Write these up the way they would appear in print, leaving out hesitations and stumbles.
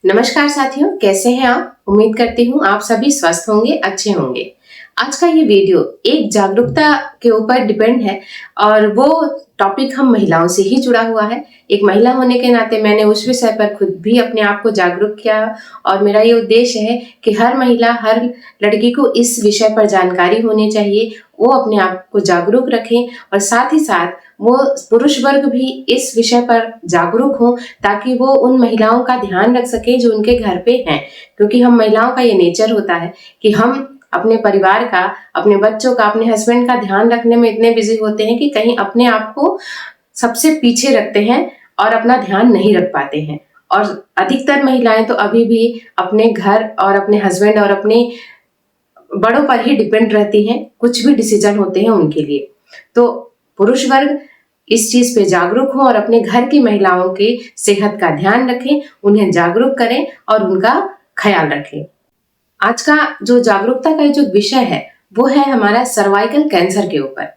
नमस्कार साथियों, कैसे हैं आप? उम्मीद करती हूँ आप सभी स्वस्थ होंगे, अच्छे होंगे। आज का ये वीडियो एक जागरूकता के ऊपर डिपेंड है और वो टॉपिक हम महिलाओं से ही जुड़ा हुआ है। एक महिला होने के नाते मैंने उस विषय पर खुद भी अपने आप को जागरूक किया और मेरा ये उद्देश्य है कि हर महिला, हर लड़की को इस विषय पर जानकारी होनी चाहिए। वो अपने आप को जागरूक रखें और साथ ही साथ वो पुरुष वर्ग भी इस विषय पर जागरूक हो ताकि वो उन महिलाओं का ध्यान रख सके जो उनके घर पे हैं। क्योंकि हम महिलाओं का ये नेचर होता है कि हम अपने परिवार का, अपने बच्चों का, अपने हस्बैंड का ध्यान रखने में इतने बिजी होते हैं कि कहीं अपने आप को सबसे पीछे रखते हैं और अपना ध्यान नहीं रख पाते हैं। और अधिकतर महिलाएं तो अभी भी अपने घर और अपने हस्बैंड और अपने बड़ों पर ही डिपेंड रहती हैं, कुछ भी डिसीजन होते हैं उनके लिए। तो पुरुष वर्ग इस चीज पे जागरूक हो और अपने घर की महिलाओं की सेहत का ध्यान रखें, उन्हें जागरूक करें और उनका ख्याल रखें। आज का जो जागरूकता का जो विषय है वो है हमारा सर्वाइकल कैंसर के ऊपर।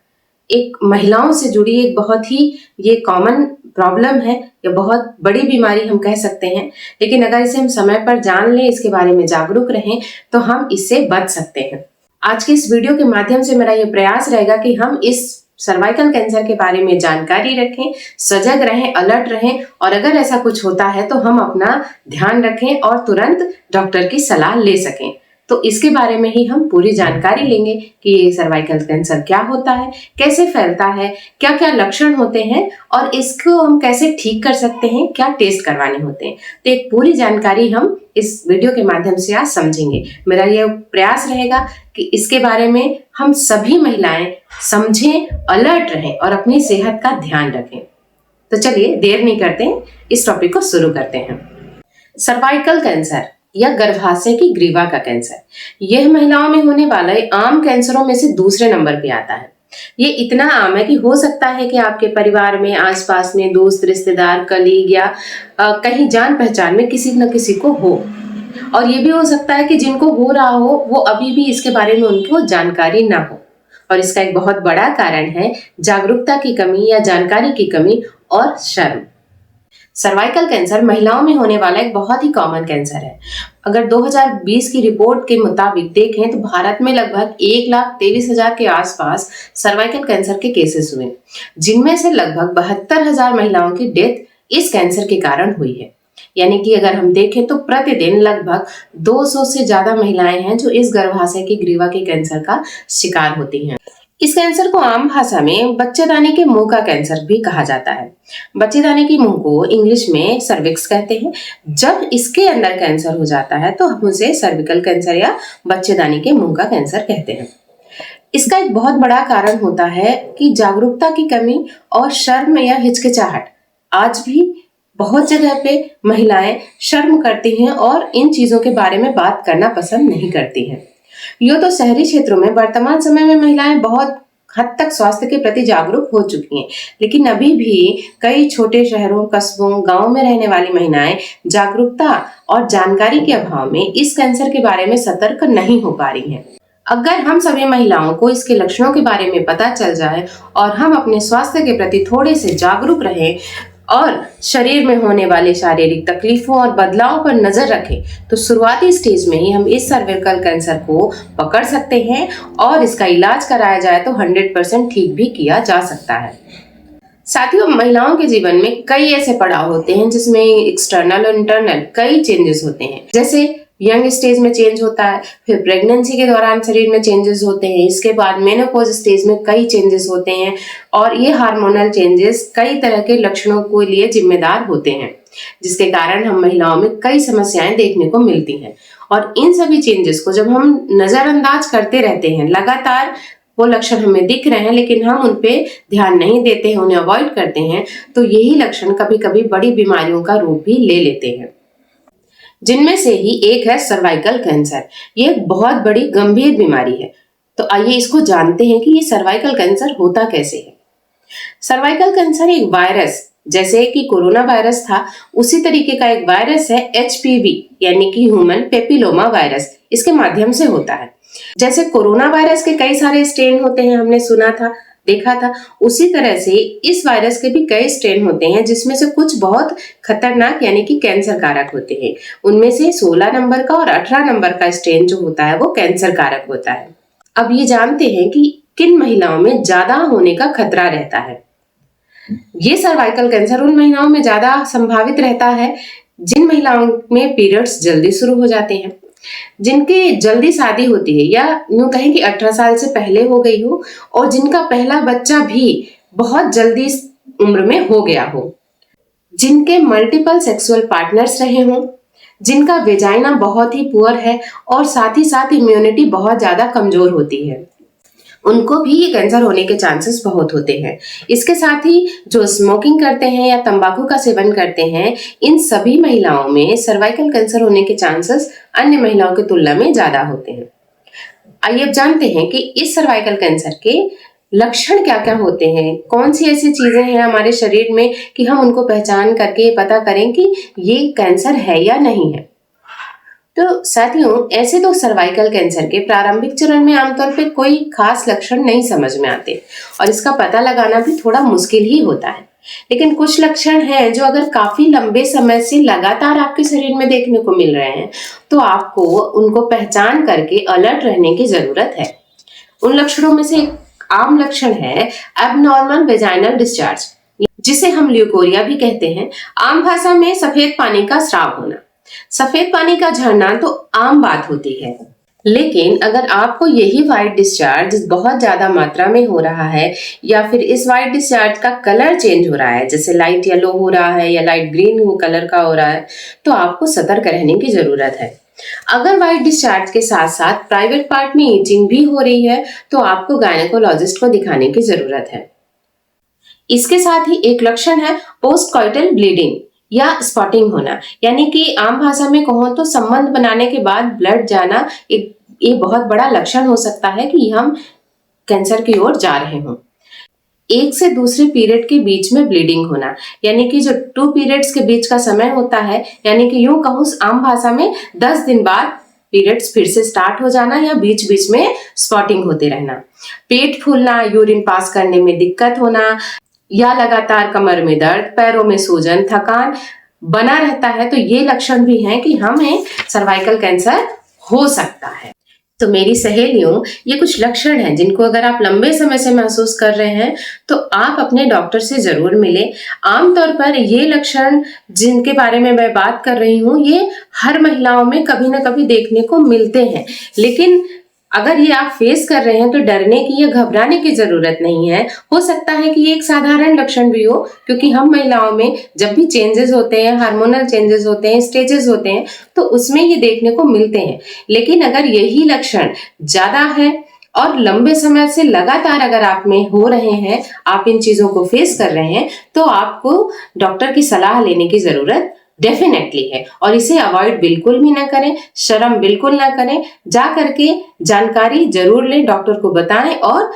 एक महिलाओं से जुड़ी एक बहुत ही ये कॉमन प्रॉब्लम है, ये बहुत बड़ी बीमारी हम कह सकते हैं। लेकिन अगर इसे हम समय पर जान लें, इसके बारे में जागरूक रहें तो हम इससे बच सकते हैं। आज के इस वीडियो के माध्यम से मेरा ये प्रयास रहेगा कि हम इस सर्वाइकल कैंसर के बारे में जानकारी रखें, सजग रहें, अलर्ट रहें और अगर ऐसा कुछ होता है तो हम अपना ध्यान रखें और तुरंत डॉक्टर की सलाह ले सकें। तो इसके बारे में ही हम पूरी जानकारी लेंगे कि ये सर्वाइकल कैंसर क्या होता है, कैसे फैलता है, क्या क्या लक्षण होते हैं और इसको हम कैसे ठीक कर सकते हैं, क्या टेस्ट करवाने होते हैं। तो एक पूरी जानकारी हम इस वीडियो के माध्यम से आज समझेंगे। मेरा यह प्रयास रहेगा कि इसके बारे में हम सभी महिलाएं समझें, अलर्ट रहें और अपनी सेहत का ध्यान रखें। तो चलिए देर नहीं करते हैं, इस टॉपिक को शुरू करते हैं। सर्वाइकल कैंसर या गर्भाशय की ग्रीवा का कैंसर, यह महिलाओं में होने वाले आम कैंसरों में से दूसरे नंबर पे आता है। ये इतना आम है कि हो सकता है कि आपके परिवार में, आसपास में, दोस्त, रिश्तेदार, कलीग या कहीं जान पहचान में किसी न किसी को हो। और ये भी हो सकता है कि जिनको हो रहा हो वो अभी भी इसके बारे में उनको जानकारी ना हो। और इसका एक बहुत बड़ा कारण है जागरूकता की कमी या जानकारी की कमी और शर्म। सर्वाइकल कैंसर महिलाओं में होने वाला एक बहुत ही कॉमन कैंसर है। अगर 2020 की रिपोर्ट के मुताबिक देखें तो भारत में लगभग 1,23,000 के आसपास सर्वाइकल कैंसर के केसेस हुए, जिनमें से लगभग 72,000 महिलाओं की डेथ इस कैंसर के कारण हुई है। यानी कि अगर हम देखें तो प्रतिदिन लगभग 200 से ज्यादा महिलाएं हैं जो इस गर्भाशय की ग्रीवा के कैंसर का शिकार होती हैं। इस कैंसर को आम भाषा में बच्चेदानी के मुंह का कैंसर भी कहा जाता है। बच्चेदानी के मुंह को इंग्लिश में सर्विक्स कहते हैं। जब इसके अंदर कैंसर हो जाता है तो हम उसे सर्विकल कैंसर या बच्चेदानी के मुंह का कैंसर कहते हैं। इसका एक बहुत बड़ा कारण होता है कि जागरूकता की कमी और शर्म या हिचकिचाहट। आज भी बहुत जगह पे महिलाएं शर्म करती हैं और इन चीजों के बारे में बात करना पसंद नहीं करती हैं। यूँ तो शहरी क्षेत्रों में वर्तमान समय में महिलाएं बहुत हद तक स्वास्थ्य के प्रति जागरूक हो चुकी हैं, लेकिन अभी भी कई छोटे शहरों, कस्बों, गांव में रहने वाली महिलाएं जागरूकता और जानकारी के अभाव में इस कैंसर के बारे में सतर्क नहीं हो पा रही हैं। अगर हम सभी महिलाओं को इसके लक्षणों के बारे में पता चल जाए और हम अपने स्वास्थ्य के प्रति थोड़े से जागरूक रहें और शरीर में होने वाले शारीरिक तकलीफों और बदलावों पर नजर रखें तो शुरुआती स्टेज में ही हम इस सर्वाइकल कैंसर को पकड़ सकते हैं और इसका इलाज कराया जाए तो 100% ठीक भी किया जा सकता है। साथियों, महिलाओं के जीवन में कई ऐसे पड़ाव होते हैं जिसमें एक्सटर्नल और इंटरनल कई चेंजेस होते हैं। जैसे यंग स्टेज में चेंज होता है, फिर प्रेगनेंसी के दौरान शरीर में चेंजेस होते हैं, इसके बाद मेनोपॉज स्टेज में कई चेंजेस होते हैं और ये हार्मोनल चेंजेस कई तरह के लक्षणों के लिए जिम्मेदार होते हैं, जिसके कारण हम महिलाओं में कई समस्याएं देखने को मिलती हैं। और इन सभी चेंजेस को जब हम नजरअंदाज करते रहते हैं, लगातार वो लक्षण हमें दिख रहे हैं लेकिन हम उन पे ध्यान नहीं देते हैं, उन्हें अवॉइड करते हैं, तो यही लक्षण कभी कभी बड़ी बीमारियों का रूप भी ले लेते हैं, जिनमें से ही एक है सर्वाइकल कैंसर। ये एक बहुत बड़ी गंभीर बीमारी है। तो आइए इसको जानते हैं कि ये सर्वाइकल कैंसर होता कैसे है। सर्वाइकल कैंसर एक वायरस, जैसे कि कोरोना वायरस था उसी तरीके का एक वायरस है, HPV यानी कि ह्यूमन पेपिलोमा वायरस, इसके माध्यम से होता है। जैसे कोरोना वायरस के कई सारे स्ट्रेन होते हैं, हमने सुना था, देखा था, उसी तरह से इस वायरस के भी कई स्ट्रेन होते हैं, जिसमें से कुछ बहुत खतरनाक यानी कि कैंसर कारक होते हैं। उनमें से 16 नंबर का और 18 नंबर का स्ट्रेन जो होता है वो कैंसर कारक होता है। अब ये जानते हैं कि किन महिलाओं में ज्यादा होने का खतरा रहता है। ये सर्वाइकल कैंसर उन महिलाओं में ज्यादा संभावित रहता है जिन महिलाओं में पीरियड्स जल्दी शुरू हो जाते हैं, जिनकी जल्दी शादी होती है या यूं कहें कि 18 साल से पहले हो गई हो, और जिनका पहला बच्चा भी बहुत जल्दी उम्र में हो गया हो, जिनके मल्टीपल सेक्सुअल पार्टनर्स रहे हों, जिनका वेजाइना बहुत ही पुअर है और साथ ही साथ इम्यूनिटी बहुत ज्यादा कमजोर होती है, उनको भी ये कैंसर होने के चांसेस बहुत होते हैं। इसके साथ ही जो स्मोकिंग करते हैं या तंबाकू का सेवन करते हैं, इन सभी महिलाओं में सर्वाइकल कैंसर होने के चांसेस अन्य महिलाओं की तुलना में ज्यादा होते हैं। आइए अब जानते हैं कि इस सर्वाइकल कैंसर के लक्षण क्या क्या होते हैं, कौन सी ऐसी चीजें हैं हमारे शरीर में कि हम उनको पहचान करके पता करें कि ये कैंसर है या नहीं है। तो साथियों, ऐसे तो सर्वाइकल कैंसर के प्रारंभिक चरण में आमतौर पे कोई खास लक्षण नहीं समझ में आते और इसका पता लगाना भी थोड़ा मुश्किल ही होता है। लेकिन कुछ लक्षण हैं जो अगर काफी लंबे समय से लगातार आपके शरीर में देखने को मिल रहे हैं, तो आपको उनको पहचान करके अलर्ट रहने की जरूरत है। उन लक्षणों में से एक आम लक्षण है एबनॉर्मल वेजाइनल डिस्चार्ज, जिसे हम ल्यूकोरिया भी कहते हैं। आम भाषा में सफेद पानी का स्राव होना। सफेद पानी का झरना तो आम बात होती है, लेकिन अगर आपको यही व्हाइट डिस्चार्ज बहुत ज्यादा मात्रा में हो रहा है या फिर इस व्हाइट डिस्चार्ज का कलर चेंज हो रहा है, जैसे लाइट येलो हो रहा है या लाइट ग्रीन कलर का हो रहा है, तो आपको सतर्क रहने की जरूरत है। अगर व्हाइट डिस्चार्ज के साथ साथ प्राइवेट पार्ट में ईचिंग भी हो रही है, तो आपको गायनेकोलॉजिस्ट को दिखाने की जरूरत है। इसके साथ ही एक लक्षण है पोस्ट कॉइटल ब्लीडिंग या स्पॉटिंग होना, यानी कि आम भाषा में कहो तो संबंध बनाने के बाद ब्लड जाना। ये बहुत बड़ा लक्षण हो सकता है कि हम कैंसर की ओर जा रहे हों। एक से दूसरे पीरियड के बीच में ब्लीडिंग होना, यानी कि जो 2 पीरियड्स के बीच का समय होता है, यानी कि यूं कहूं आम भाषा में 10 दिन बाद पीरियड्स फिर से स्टार्ट हो जाना या बीच बीच में स्पॉटिंग होते रहना। पेट फूलना, यूरिन पास करने में दिक्कत होना या लगातार कमर में दर्द, पैरों में सूजन, थकान बना रहता है, तो ये लक्षण भी हैं कि हमें सर्वाइकल कैंसर हो सकता है। तो मेरी सहेलियों, ये कुछ लक्षण हैं जिनको अगर आप लंबे समय से महसूस कर रहे हैं तो आप अपने डॉक्टर से जरूर मिलें। आमतौर पर ये लक्षण जिनके बारे में मैं बात कर रही हूँ, ये हर महिलाओं में कभी ना कभी देखने को मिलते हैं, लेकिन अगर ये आप फेस कर रहे हैं तो डरने की या घबराने की जरूरत नहीं है। हो सकता है कि ये एक साधारण लक्षण भी हो, क्योंकि हम महिलाओं में जब भी चेंजेस होते हैं, हार्मोनल चेंजेस होते हैं, स्टेजेस होते हैं, तो उसमें ये देखने को मिलते हैं। लेकिन अगर यही लक्षण ज्यादा है और लंबे समय से लगातार अगर आप में हो रहे हैं, आप इन चीजों को फेस कर रहे हैं, तो आपको डॉक्टर की सलाह लेने की जरूरत डेफिनेटली है। और इसे अवॉइड बिल्कुल भी ना करें, शर्म बिल्कुल ना करें, जा करके जानकारी जरूर लें, डॉक्टर को बताएं और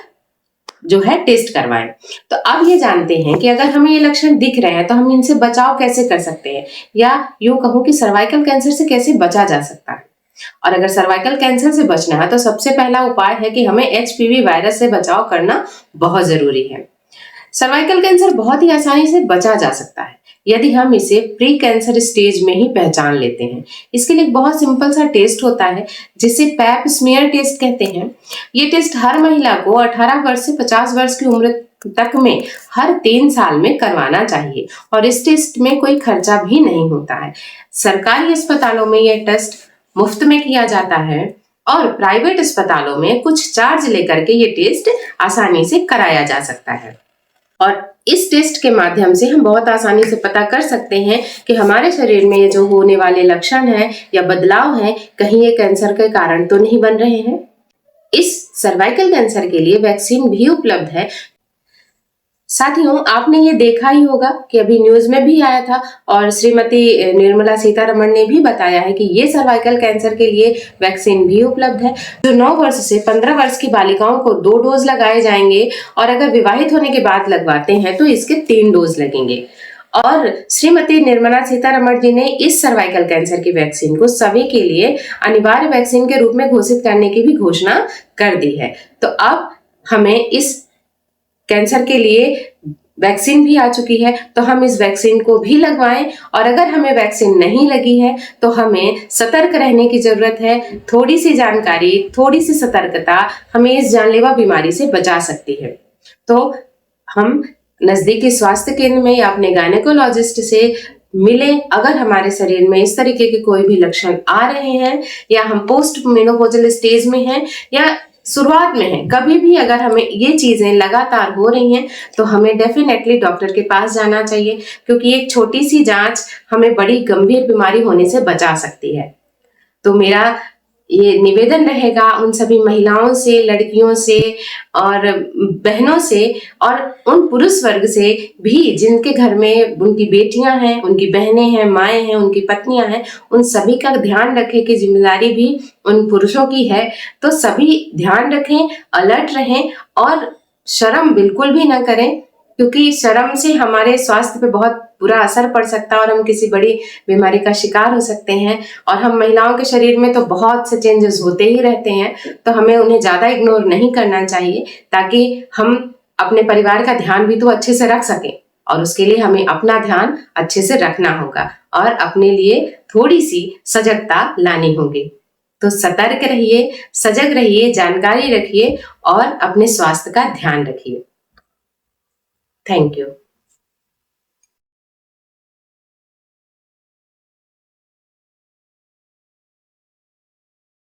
जो है टेस्ट करवाएं। तो अब ये जानते हैं कि अगर हमें ये लक्षण दिख रहे हैं तो हम इनसे बचाव कैसे कर सकते हैं, या यूं कहूं कि सर्वाइकल कैंसर से कैसे बचा जा सकता है। और अगर सर्वाइकल कैंसर से बचना है तो सबसे पहला उपाय है कि हमें एचपीवी वायरस से बचाव करना बहुत जरूरी है। सर्वाइकल कैंसर बहुत ही आसानी से बचा जा सकता है यदि हम इसे प्री कैंसर स्टेज में ही पहचान लेते हैं। इसके लिए एक बहुत सिंपल सा टेस्ट होता है जिसे पैप स्मीयर टेस्ट कहते हैं। ये टेस्ट हर महिला को 18 वर्ष से 50 वर्ष की उम्र तक में हर 3 साल में करवाना चाहिए और इस टेस्ट में कोई खर्चा भी नहीं होता है। सरकारी अस्पतालों में यह टेस्ट मुफ्त में किया जाता है और प्राइवेट अस्पतालों में कुछ चार्ज लेकर के ये टेस्ट आसानी से कराया जा सकता है। और इस टेस्ट के माध्यम से हम बहुत आसानी से पता कर सकते हैं कि हमारे शरीर में ये जो होने वाले लक्षण हैं या बदलाव हैं, कहीं ये कैंसर के कारण तो नहीं बन रहे हैं। इस सर्वाइकल कैंसर के लिए वैक्सीन भी उपलब्ध है। साथियों, आपने ये देखा ही होगा कि अभी न्यूज में भी आया था और श्रीमती निर्मला सीतारमण ने भी बताया है कि ये सर्वाइकल कैंसर के लिए वैक्सीन भी उपलब्ध है, जो 9 वर्ष से 15 वर्ष की बालिकाओं को 2 डोज लगाए जाएंगे और अगर विवाहित होने के बाद लगवाते हैं तो इसके 3 डोज लगेंगे। और श्रीमती निर्मला सीतारमण जी ने इस सर्वाइकल कैंसर की वैक्सीन को सभी के लिए अनिवार्य वैक्सीन के रूप में घोषित करने की भी घोषणा कर दी है। तो अब हमें इस कैंसर के लिए वैक्सीन भी आ चुकी है, तो हम इस वैक्सीन को भी लगवाएं। और अगर हमें वैक्सीन नहीं लगी है तो हमें सतर्क रहने की जरूरत है। थोड़ी सी जानकारी, थोड़ी सी सतर्कता हमें इस जानलेवा बीमारी से बचा सकती है। तो हम नजदीकी स्वास्थ्य केंद्र में या अपने गायनेकोलॉजिस्ट से मिलें। अगर हमारे शरीर में इस तरीके के कोई भी लक्षण आ रहे हैं, या हम पोस्ट मेनोपॉजल स्टेज में हैं, या शुरुआत में है, कभी भी अगर हमें ये चीजें लगातार हो रही हैं तो हमें डेफिनेटली डॉक्टर के पास जाना चाहिए, क्योंकि एक छोटी सी जांच हमें बड़ी गंभीर बीमारी होने से बचा सकती है। तो मेरा ये निवेदन रहेगा उन सभी महिलाओं से, लड़कियों से और बहनों से, और उन पुरुष वर्ग से भी जिनके घर में उनकी बेटियां हैं, उनकी बहनें हैं, माएँ हैं, उनकी पत्नियां हैं, उन सभी का ध्यान रखें कि जिम्मेदारी भी उन पुरुषों की है। तो सभी ध्यान रखें, अलर्ट रहें और शर्म बिल्कुल भी ना करें, क्योंकि शर्म से हमारे स्वास्थ्य पे बहुत बुरा असर पड़ सकता है और हम किसी बड़ी बीमारी का शिकार हो सकते हैं। और हम महिलाओं के शरीर में तो बहुत से चेंजेस होते ही रहते हैं, तो हमें उन्हें ज्यादा इग्नोर नहीं करना चाहिए, ताकि हम अपने परिवार का ध्यान भी तो अच्छे से रख सकें। और उसके लिए हमें अपना ध्यान अच्छे से रखना होगा और अपने लिए थोड़ी सी सजगता लानी होगी। तो सतर्क रहिए, सजग रहिए, जानकारी रखिए और अपने स्वास्थ्य का ध्यान रखिए। Thank you.